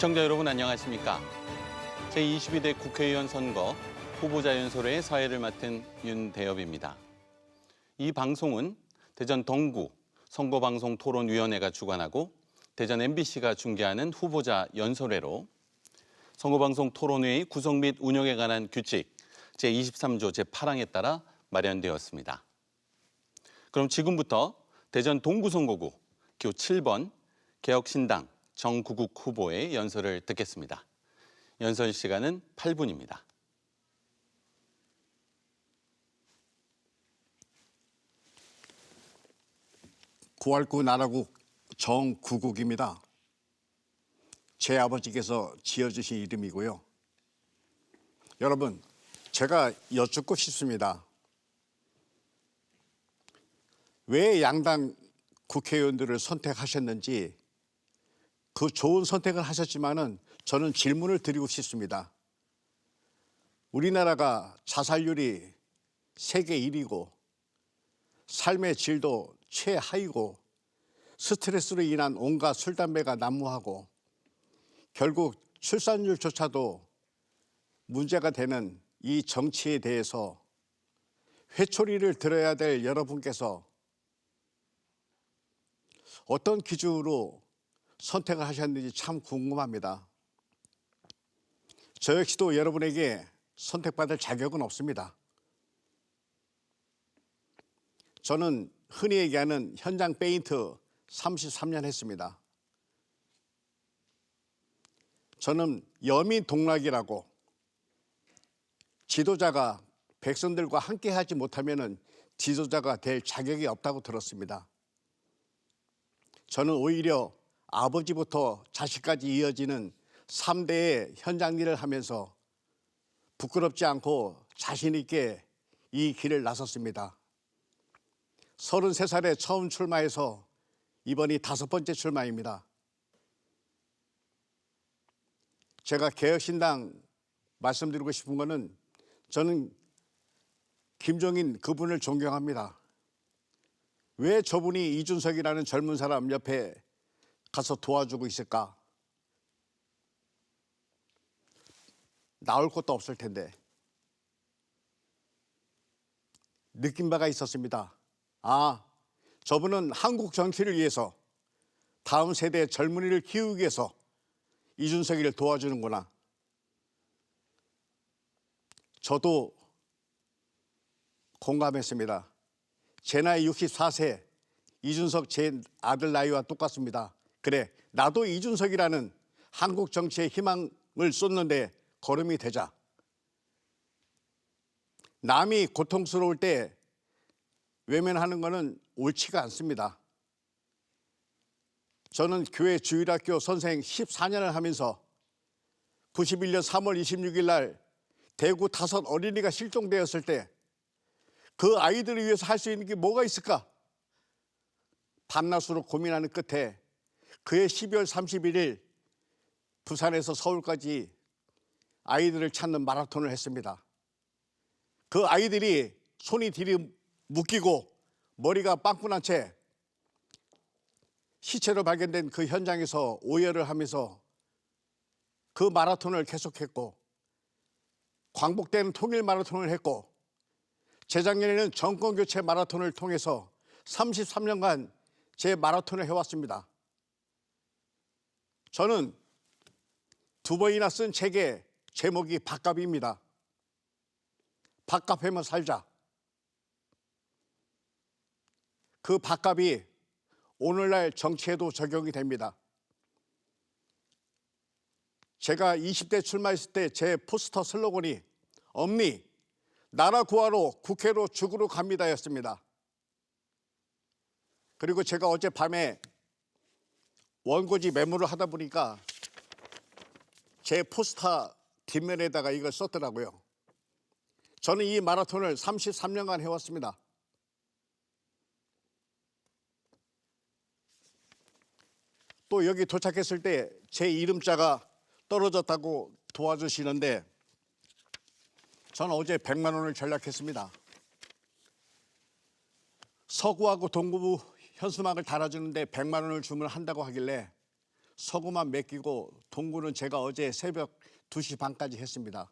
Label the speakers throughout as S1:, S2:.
S1: 시청자 여러분 안녕하십니까? 제22대 국회의원 선거 후보자 연설회의 사회를 맡은 윤대엽입니다. 이 방송은 대전 동구 선거방송토론위원회가 주관하고 대전 MBC가 중계하는 후보자 연설회로 선거방송토론회의 구성 및 운영에 관한 규칙 제23조 제8항에 따라 마련되었습니다. 그럼 지금부터 대전 동구 선거구 교 7번 개혁신당 정구국 후보의 연설을 듣겠습니다. 연설 시간은 8분입니다.
S2: 구할구 나라국 정구국입니다. 제 아버지께서 지어주신 이름이고요. 여러분, 제가 여쭙고 싶습니다. 왜 양당 국회의원들을 선택하셨는지, 그 좋은 선택을 하셨지만은 저는 질문을 드리고 싶습니다. 우리나라가 자살률이 세계 1위고 삶의 질도 최하위고 스트레스로 인한 온갖 술, 담배가 난무하고 결국 출산율조차도 문제가 되는 이 정치에 대해서 회초리를 들어야 될 여러분께서 어떤 기준으로 선택을 하셨는지 참 궁금합니다. 저 역시도 여러분에게 선택받을 자격은 없습니다. 저는 흔히 얘기하는 현장 페인트 33년 했습니다. 저는 여민동락이라고 지도자가 백성들과 함께 하지 못하면 지도자가 될 자격이 없다고 들었습니다. 저는 오히려 아버지부터 자식까지 이어지는 3대의 현장 일을 하면서 부끄럽지 않고 자신 있게 이 길을 나섰습니다. 33살에 처음 출마해서 이번이 5번째 출마입니다. 제가 개혁신당 말씀드리고 싶은 거는 저는 김종인 그분을 존경합니다. 왜 저분이 이준석이라는 젊은 사람 옆에 가서 도와주고 있을까? 나올 것도 없을 텐데. 느낀 바가 있었습니다. 아, 저분은 한국 정치를 위해서 다음 세대의 젊은이를 키우기 위해서 이준석이를 도와주는구나. 저도 공감했습니다. 제 나이 64세, 이준석 제 아들 나이와 똑같습니다. 그래, 나도 이준석이라는 한국 정치의 희망을 쏟는데 걸음이 되자. 남이 고통스러울 때 외면하는 것은 옳지가 않습니다. 저는 교회 주일학교 선생 14년을 하면서 91년 3월 26일 날 대구 5 어린이가 실종되었을 때 그 아이들을 위해서 할 수 있는 게 뭐가 있을까? 밤낮으로 고민하는 끝에 그해 12월 31일 부산에서 서울까지 아이들을 찾는 마라톤을 했습니다. 그 아이들이 손이 뒤로 묶이고 머리가 빵꾸난 채 시체로 발견된 그 현장에서 오열을 하면서 그 마라톤을 계속했고, 광복되는 통일 마라톤을 했고, 재작년에는 정권교체 마라톤을 통해서 33년간 제 마라톤을 해왔습니다. 저는 2번이나 쓴 책의 제목이 밥값입니다. 밥값하면 살자. 그 밥값이 오늘날 정치에도 적용이 됩니다. 제가 20대 출마했을 때 제 포스터 슬로건이 엄니, 나라 구하러 국회로 죽으러 갑니다 였습니다. 그리고 제가 어젯밤에 원고지 메모를 하다 보니까 제 포스터 뒷면에다가 이걸 썼더라고요. 저는 이 마라톤을 33년간 해왔습니다. 또 여기 도착했을 때 제 이름자가 떨어졌다고 도와주시는데 저는 어제 100만 원을 전략했습니다. 서구하고 동구 현수막을 달아주는데 100만 원을 주문한다고 하길래 서구만 맡기고 동구는 제가 어제 새벽 2시 반까지 했습니다.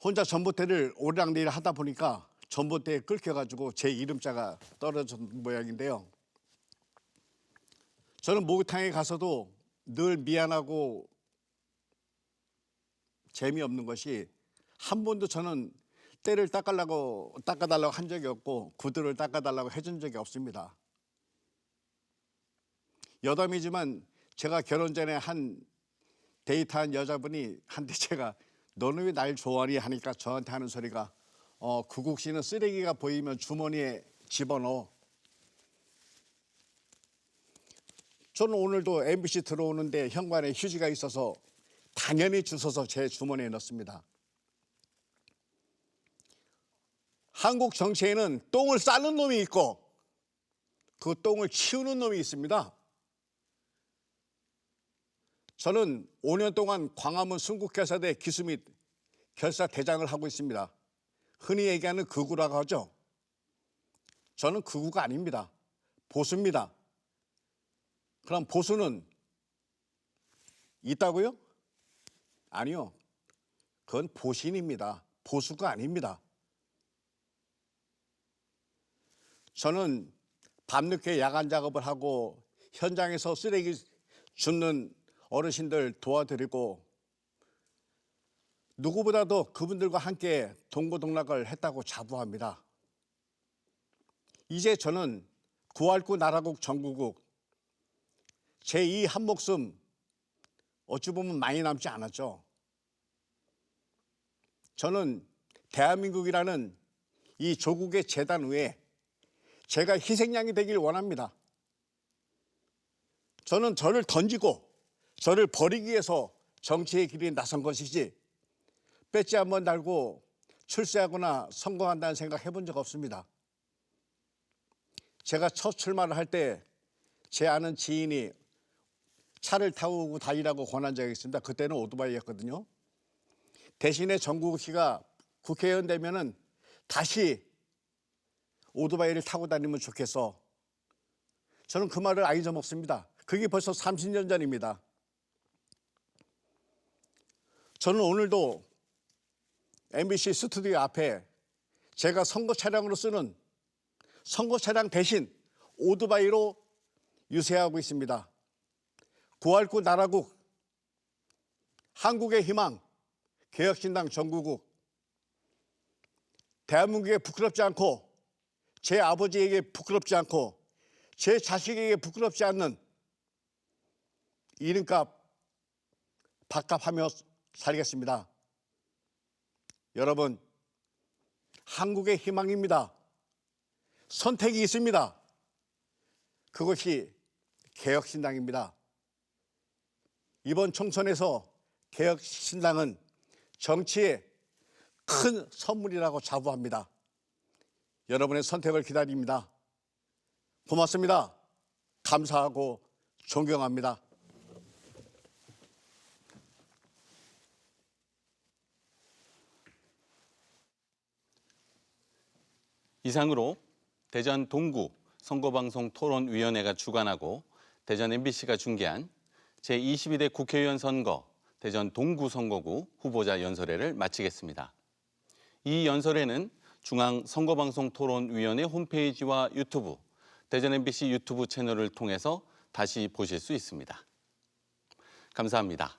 S2: 혼자 전봇대를 오르락내리락 하다 보니까 전봇대에 끌혀가지고 제 이름자가 떨어진 모양인데요. 저는 목욕탕에 가서도 늘 미안하고 재미없는 것이 한 번도 저는 때를 닦아달라고 한 적이 없고 구두를 닦아달라고 해준 적이 없습니다. 여담이지만 제가 결혼 전에 한 데이트한 여자분이 한테 제가 너는 왜 날 좋아하니 하니까 저한테 하는 소리가 구국 씨는 쓰레기가 보이면 주머니에 집어넣어. 저는 오늘도 MBC 들어오는데 현관에 휴지가 있어서 당연히 주워서 제 주머니에 넣습니다. 한국 정치에는 똥을 싸는 놈이 있고 그 똥을 치우는 놈이 있습니다. 저는 5년 동안 광화문 순국회사대 기수 및 결사대장을 하고 있습니다. 흔히 얘기하는 극우라고 하죠. 저는 극우가 아닙니다. 보수입니다. 그럼 보수는 있다고요? 아니요. 그건 보신입니다. 보수가 아닙니다. 저는 밤늦게 야간 작업을 하고 현장에서 쓰레기 줍는 어르신들 도와드리고 누구보다도 그분들과 함께 동고동락을 했다고 자부합니다. 이제 저는 구할구 나라국 정구국 제2 한 목숨 어찌 보면 많이 남지 않았죠. 저는 대한민국이라는 이 조국의 재단 위에 제가 희생양이 되길 원합니다. 저는 저를 던지고 저를 버리기 위해서 정치의 길에 나선 것이지 배지 한번 달고 출세하거나 성공한다는 생각 해본 적 없습니다. 제가 첫 출마를 할 때 제 아는 지인이 차를 타고 다니라고 권한 적이 있습니다. 그때는 오토바이였거든요. 대신에 정국욱 씨가 국회의원 되면은 다시 오토바이를 타고 다니면 좋겠어. 저는 그 말을 안 잊어먹습니다. 그게 벌써 30년 전입니다. 저는 오늘도 MBC 스튜디오 앞에 제가 선거 차량으로 쓰는 선거 차량 대신 오토바이로 유세하고 있습니다. 구할구 나라국, 한국의 희망, 개혁신당 정구국, 대한민국에 부끄럽지 않고 제 아버지에게 부끄럽지 않고 제 자식에게 부끄럽지 않는 이름값 밥값하며 살겠습니다. 여러분, 한국의 희망입니다. 선택이 있습니다. 그것이 개혁신당입니다. 이번 총선에서 개혁신당은 정치의 큰 선물이라고 자부합니다. 여러분의 선택을 기다립니다. 고맙습니다. 감사하고 존경합니다.
S1: 이상으로 대전 동구 선거방송 토론위원회가 주관하고 대전 MBC가 중계한 제22대 국회의원 선거 대전 동구 선거구 후보자 연설회를 마치겠습니다. 이 연설회는 중앙선거방송토론위원회 홈페이지와 유튜브, 대전 MBC 유튜브 채널을 통해서 다시 보실 수 있습니다. 감사합니다.